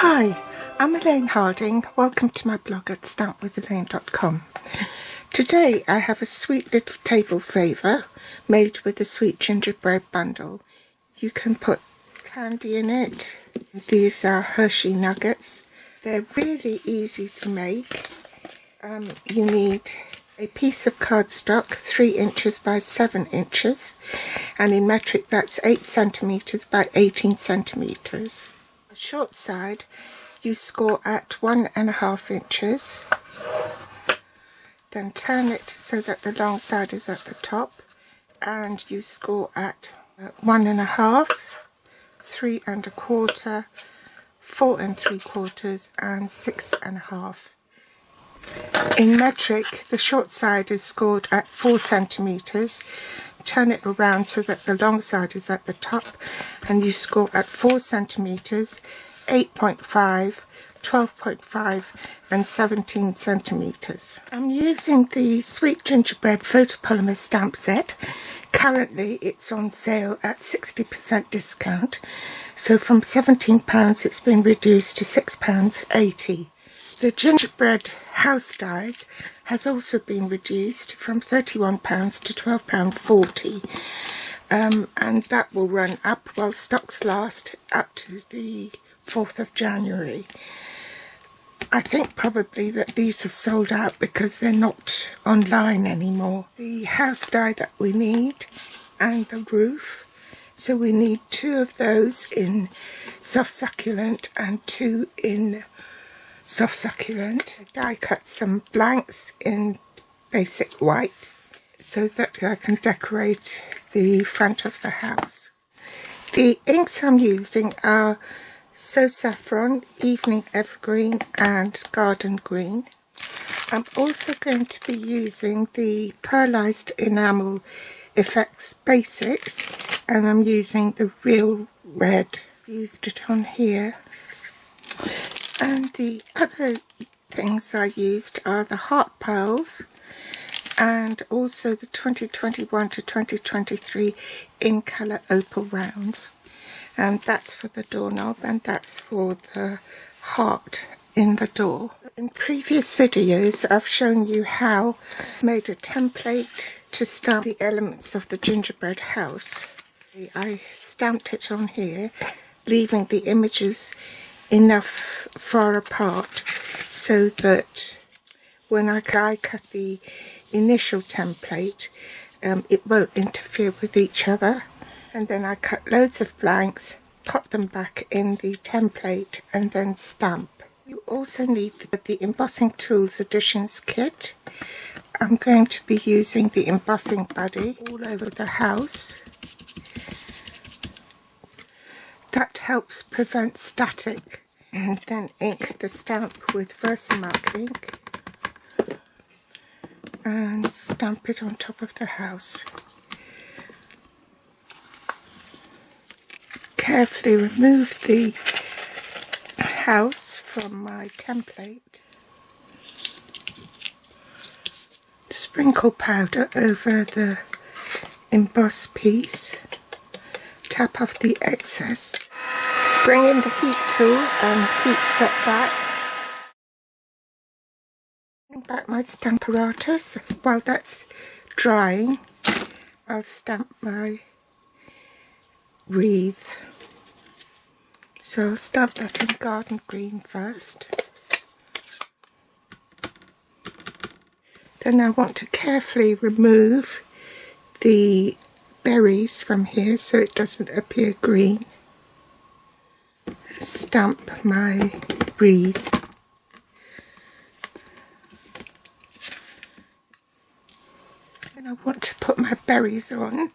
Hi, I'm Elaine Harding. Welcome to my blog at stampwithelaine.com. Today I have a sweet little table favour made with the Sweet Gingerbread bundle. You can put candy in it. These are Hershey nuggets. They're really easy to make. You need a piece of cardstock 3 inches by 7 inches, and in metric that's 8 centimetres by 18 centimetres. The short side you score at 1.5 inches, then turn it so that the long side is at the top, and you score at 1.5, 3 1/4, 4 3/4 and 6.5. In metric, the short side is scored at 4 centimetres. Turn it around so that the long side is at the top, and you score at 4 centimetres, 8.5, 12.5 and 17 centimetres. I'm using the Sweet Gingerbread photopolymer stamp set. Currently it's on sale at 60% discount, so from £17 it's been reduced to £6.80. The gingerbread house dies has also been reduced from £31 to £12.40, and that will run up while stocks last up to the 4th of January. I think probably that these have sold out because they're not online anymore. The house die that we need and the roof, so we need 2 of those in soft succulent and 2 in soft succulent. I die cut some blanks in basic white so that I can decorate the front of the house. The inks I'm using are So Saffron, Evening Evergreen and Garden Green. I'm also going to be using the Pearlized Enamel Effects Basics, and I'm using the Real Red. I've used it on here. And the other things I used are the Heart Pearls and also the 2021 to 2023 in colour Opal Rounds. And that's for the doorknob and that's for the heart in the door. In previous videos I've shown you how I made a template to stamp the elements of the gingerbread house. I stamped it on here, leaving the images enough far apart so that when I cut the initial template it won't interfere with each other. And then I cut loads of blanks, pop them back in the template and then stamp. You also need the Embossing Tools Additions kit. I'm going to be using the embossing buddy all over the house. That helps prevent static. And then ink the stamp with Versamark ink and stamp it on top of the house. Carefully remove the house from my template. Sprinkle powder over the emboss piece. Tap off the excess. Bring in the heat tool and heat set back. Bring back my stamp apparatus. While that's drying, I'll stamp my wreath. So I'll stamp that in Garden Green first. Then I want to carefully remove the berries from here so it doesn't appear green. Stamp my wreath. And I want to put my berries on,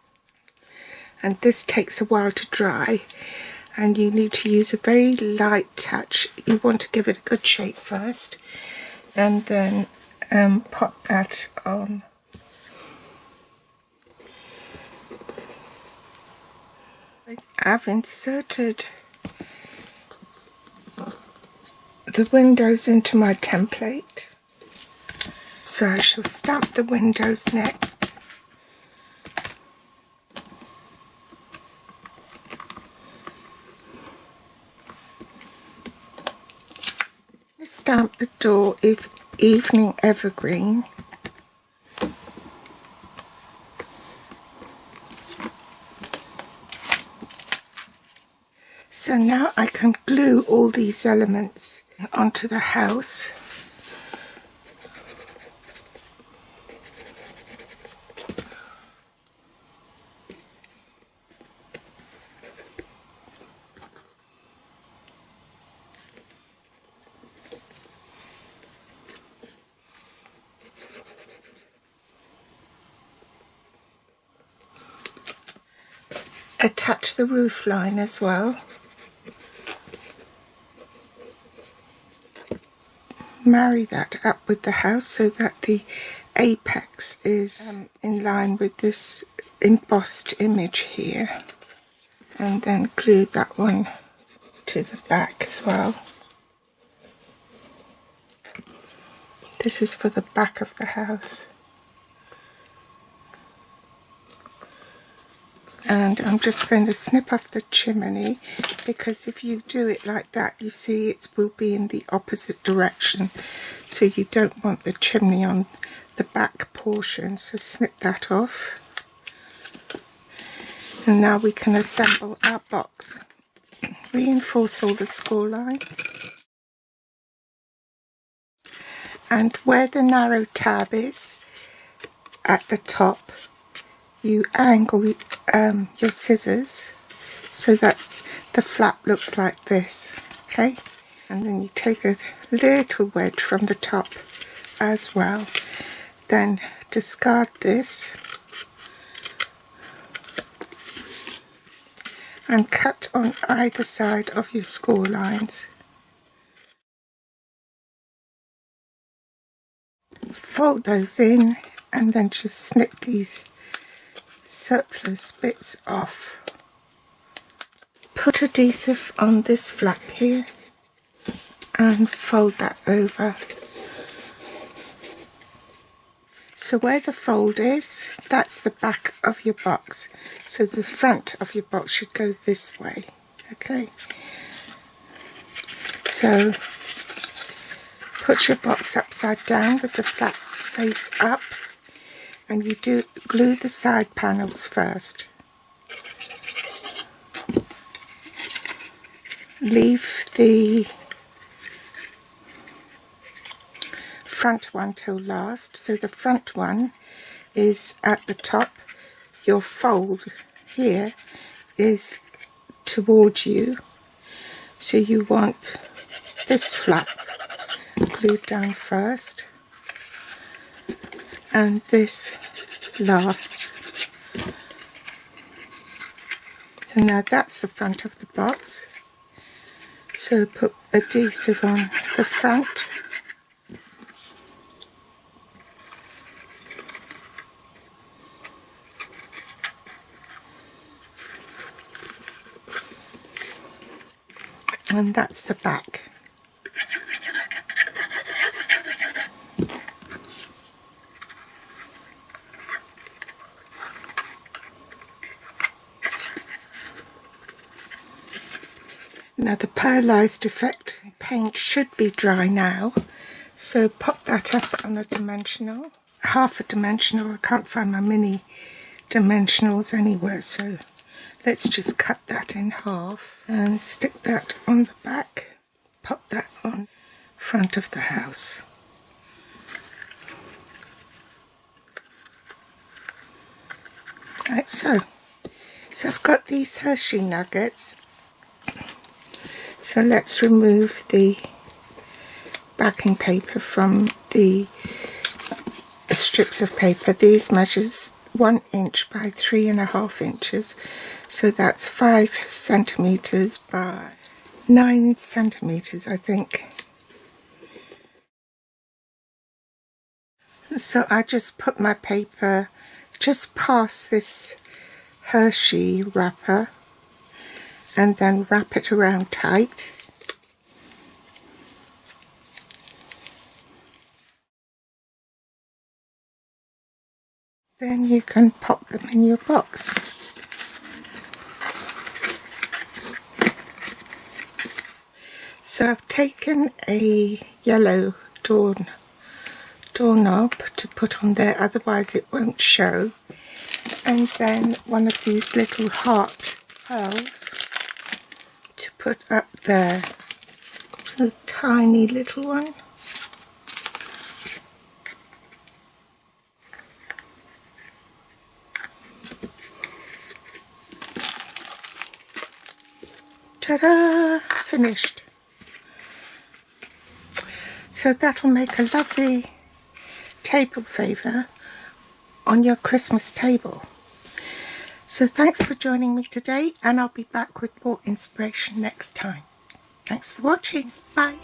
and this takes a while to dry, and you need to use a very light touch. You want to give it a good shake first and then pop that on. I've inserted the windows into my template, so I shall stamp the windows next. stamp the door if evening evergreen. So now I can glue all these elements onto the house. Attach the roof line as well. Marry that up with the house so that the apex is in line with this embossed image here, and then glue that one to the back as well. This is for the back of the house. And I'm just going to snip off the chimney, because if you do it like that, you see it will be in the opposite direction, so you don't want the chimney on the back portion, so snip that off. And now we can assemble our box. Reinforce all the score lines, and where the narrow tab is at the top, you angle your scissors so that the flap looks like this, okay? And then you take a little wedge from the top as well. Then discard this and cut on either side of your score lines. Fold those in and then just snip these surplus bits off. Put adhesive on this flap here and fold that over. So where the fold is, that's the back of your box. So the front of your box should go this way, okay? So put your box upside down with the flaps face up, and you do glue the side panels first. Leave the front one till last. So the front one is at the top. Your fold here is towards you. So you want this flap glued down first, and this last. So now that's the front of the box. So put adhesive on the front. And that's the back. Now the pearlized effect paint should be dry now, so pop that up on a dimensional, half a dimensional. I can't find my mini dimensionals anywhere, so let's just cut that in half and stick that on the back. Pop that on front of the house. Right, so I've got these Hershey nuggets. So let's remove the backing paper from the strips of paper. These measures 1 inch by 3.5 inches. So that's 5 centimeters by 9 centimeters, I think. So I just put my paper just past this Hershey wrapper, and then wrap it around tight. Then you can pop them in your box. So I've taken a yellow doorknob to put on there, otherwise it won't show. And then one of these little heart pearls to put up there. It's a tiny little one. Ta-da! Finished. So that'll make a lovely table favour on your Christmas table. So thanks for joining me today, and I'll be back with more inspiration next time. Thanks for watching. Bye.